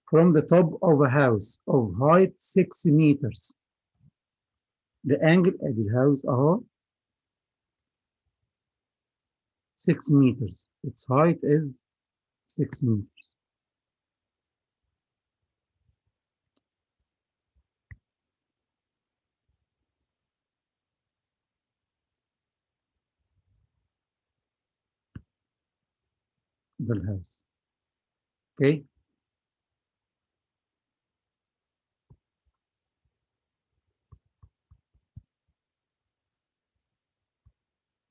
from the top of a house of height 6 meters. The angle at the house اهو 6 meters. Its height is 6 meters. The house. Okay.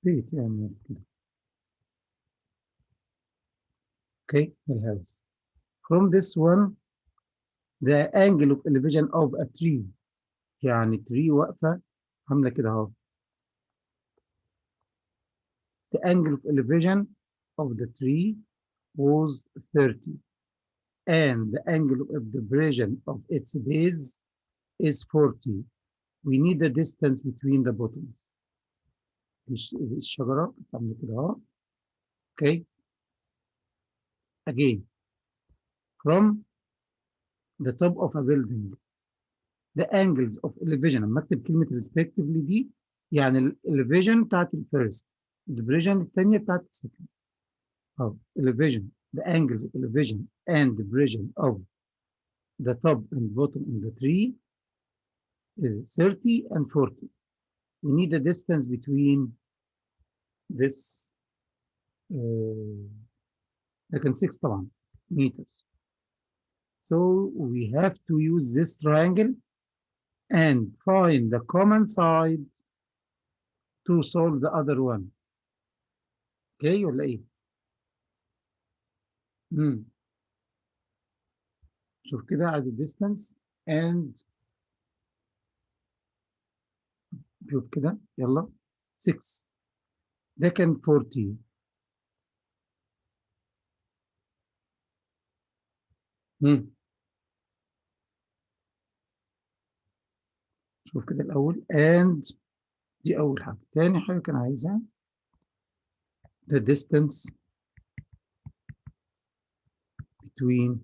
بيت يعني كده. Okay. The house. From this one, the angle of elevation of a tree. يعني tree واقفة عاملة كده اهو. The angle of elevation of the tree was 30. And the angle of depression of its base is 40. We need the distance between the bottoms. الشجرة عاملة كده اهو. Okay. Again, from the top of a building, the angles of elevation. لما اكتب كلمة respectively دي يعني elevation بتاعت الفيرست، depression الثانية بتاعت السكند. elevation, the angles of elevation and depression of the top and bottom of the tree is 30 and 40. We need a distance between this لكن 6 طبعا meters. So we have to use this triangle and find the common side to solve the other one. Okay ولا ايه؟ شوف كده عايز distance and شوف كده يلا 6 ده كان 40. شوف كده الأول and دي أول حاجة. تاني حاجة كان عايزها the distance between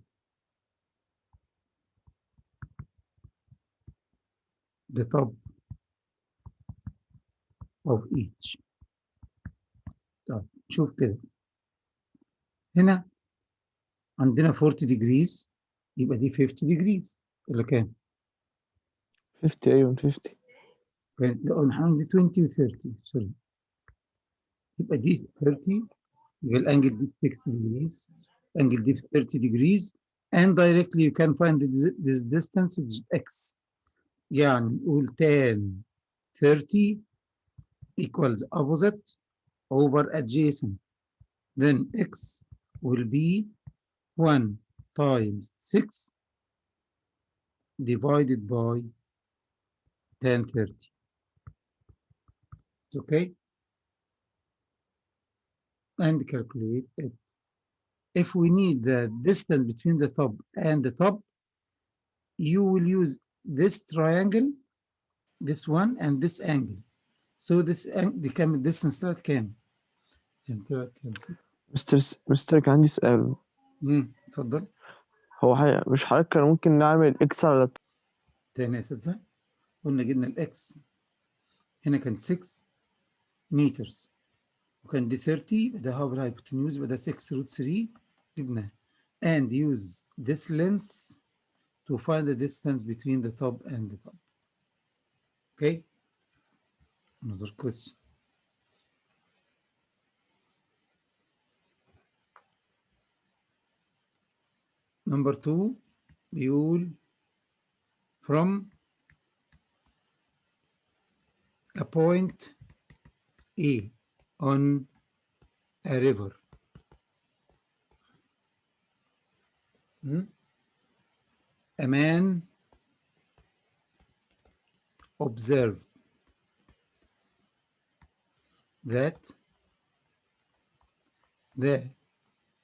the top of each. طيب شوف كده هنا عندنا 40 degrees يبقى دي 50 degrees ولا كام؟ 50 أيوة 50. لا عندي 20 و 30 سوري. يبقى دي 30 يبقى الانجل دي 6 degrees الانجل دي 30 degrees and directly you can find this distance which is x. يعني نقول tan 30 equals opposite over adjacent. Then x will be 1 times 6 divided by tan 30. It's okay? And calculate it. If we need the distance between the top and the top, you will use this triangle, this one, and this angle. So this become distance طلعت كام؟ طلعت كام؟ مستر كان عندي سؤال. اتفضل. هو مش حضرتك كان ممكن نعمل اكس على تاني يا اساتذة قلنا جبنا الاكس هنا كان 6 meters وكان دي 30 يبقى ده هاف الهايبوتنيوز يبقى ده 6 روت 3 جبناه and use this length to find the distance between the top and the top. Okay? Another question. Number 2 بيقول from a point A on a river. A man observed that the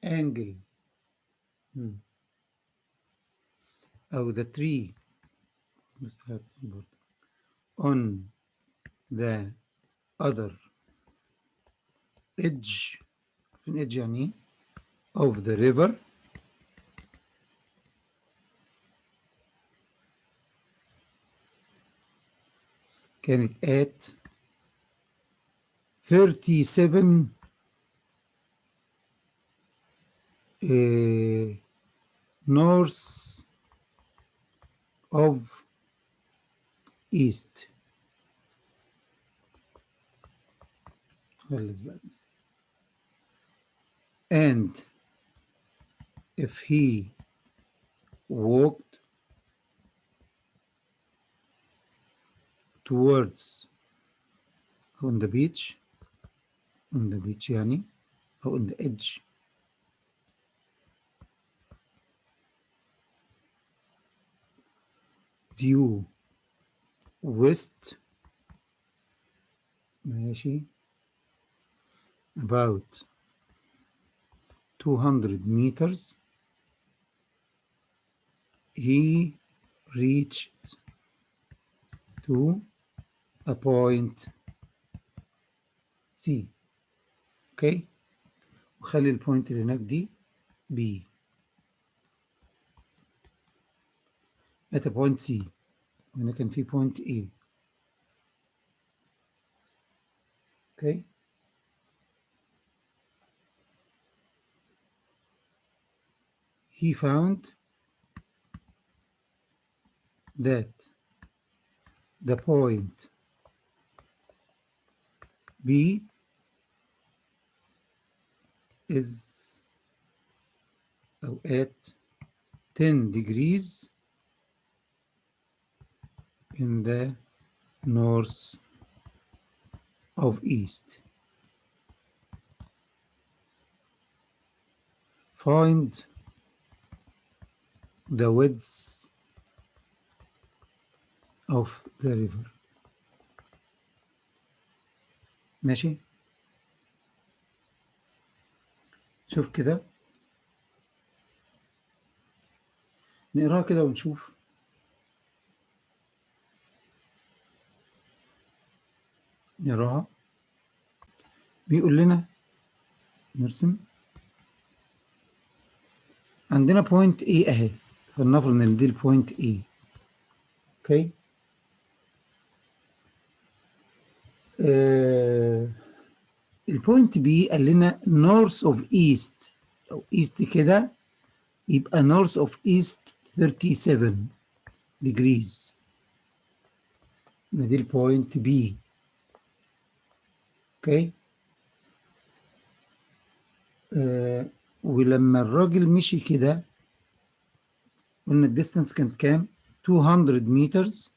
angle of the tree on the other edge في الإدج يعني of the river كانت at 37 north of east. خلص بقى. And if he walked towards on the beach يعني أو on the edge due west ماشي about 200 meters he reached to a point C. اوكي وخلي البوينت اللي هناك دي B at a point C وهنا كان في point A. اوكي he found that the point B is at 10 degrees in the north of east. Find the width of the river. ماشي شوف كده نقراها كده ونشوف. نقراها بيقول لنا نرسم عندنا بوينت A اهي فلنفرض ان دي البوينت A. اوكي البوينت B قال لنا north of east او east كده يبقى north of east 37 degrees دي البوينت B. اوكي ولما الراجل مشي كده قلنا الديستانس كانت كام 200 meters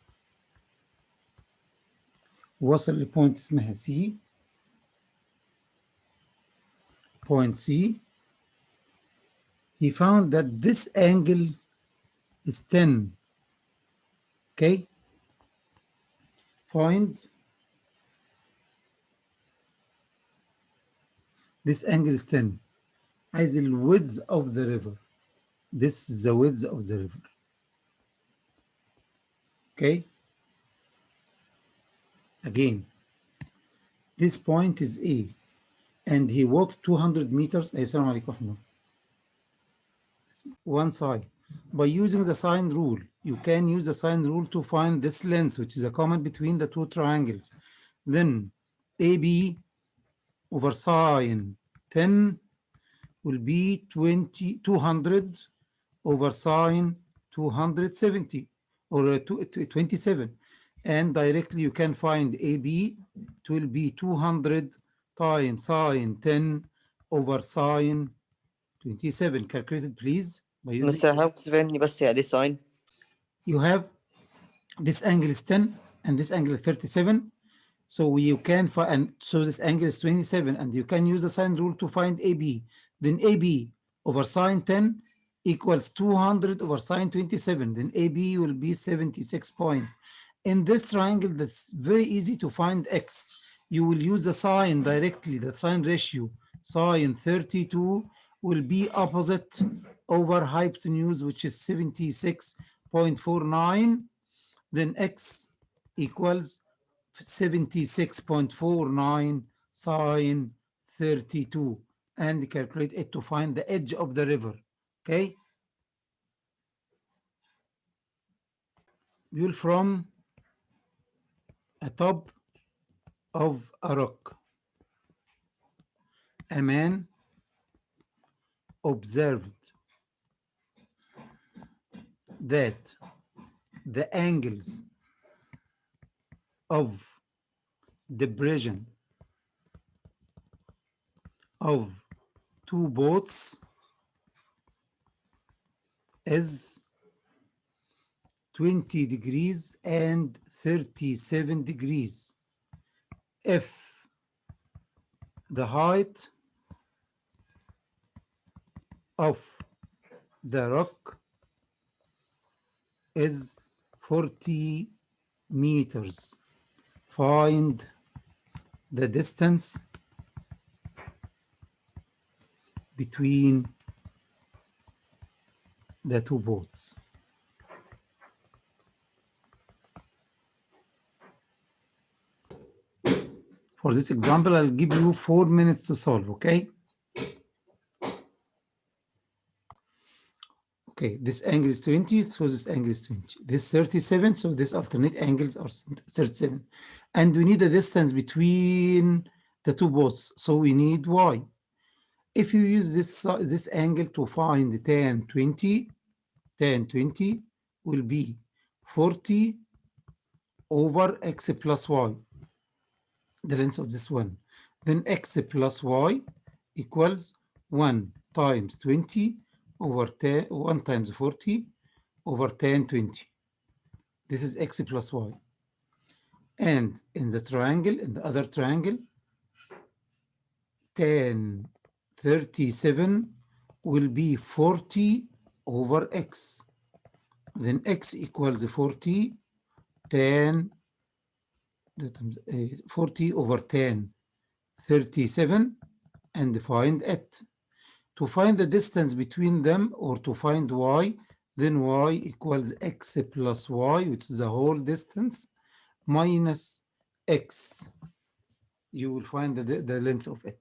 وصل لبوينت اسمها C. point C he found that this angle is 10. okay find this angle is 10 عايز ال width of the river. This is the width of the river. okay again this point is A and he walked 200 meters السلام عليكم ورحمة الله one side. By using the sine rule you can use the sine rule to find this length which is a common between the two triangles. Then AB over sine 10 will be 200 over sine 270 or 27 and directly you can find AB. It will be 200 times sine 10 over sine 27. Calculated please by using مستر حضرتك تفهمني بس يعني ايه ساين؟ you have this angle is 10 and this angle is 37. So you can find, and so this angle is 27, and you can use the sine rule to find AB. Then AB over sine 10 equals 200 over sine 27. Then AB will be 76 point. In this triangle, that's very easy to find X. You will use the sine directly, the sine ratio. Sine 32 will be opposite over hypotenuse, which is 76.49. Then X equals 76.49 sine 32 and calculate it to find the edge of the river. Okay, from atop of a rock. A man observed that the angles of depression of two boats is 20 degrees and 37 degrees if the height of the rock is 40 meters. Find the distance between the two boats. For this example, I'll give you 4 minutes to solve, okay? Okay, this angle is 20, so this angle is 20. This 37, so this alternate angles are 37. And we need a distance between the two boats, so we need y. If you use this angle to find tan 20, tan 20 will be 40 over x plus y, the length of this one. Then x plus y equals 1 times 20 over 10, 1 times 40 over tan 20. This is x plus y. And in the triangle, in the other triangle, tan 37 will be 40 over x. Then x equals 40 tan 40 over tan 37 and find it. To find the distance between them or to find y, then y equals x plus y, which is the whole distance, minus x. You will find the length of it.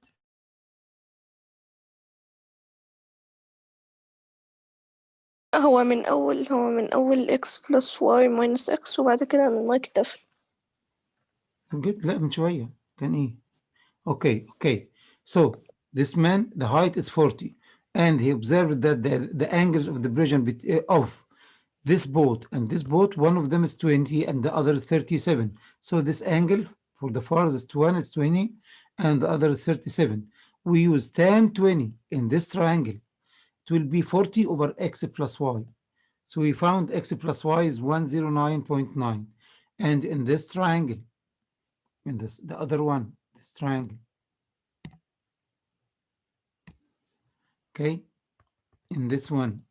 هو من أول x plus y minus x وبعد كده من y كتفل. Good. لا من شوية كان إيه؟ Okay. So this man, the height is 40, and he observed that the angles of the depression of this boat and this boat, one of them is 20 and the other 37. So this angle for the farthest one is 20 and the other is 37. We use tan 20 in this triangle. It will be 40 over x plus y. So we found x plus y is 109.9. And in this triangle, in the other one, this triangle, okay, in this one,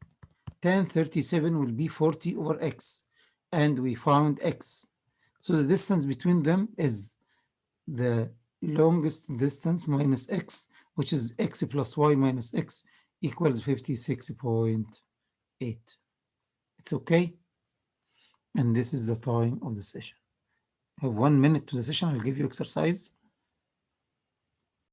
tan 37 will be 40 over x, and we found x. So the distance between them is the longest distance minus x, which is x plus y minus x equals 56.8. It's okay. And this is the time of the session. I have 1 minute to the session. I'll give you exercise.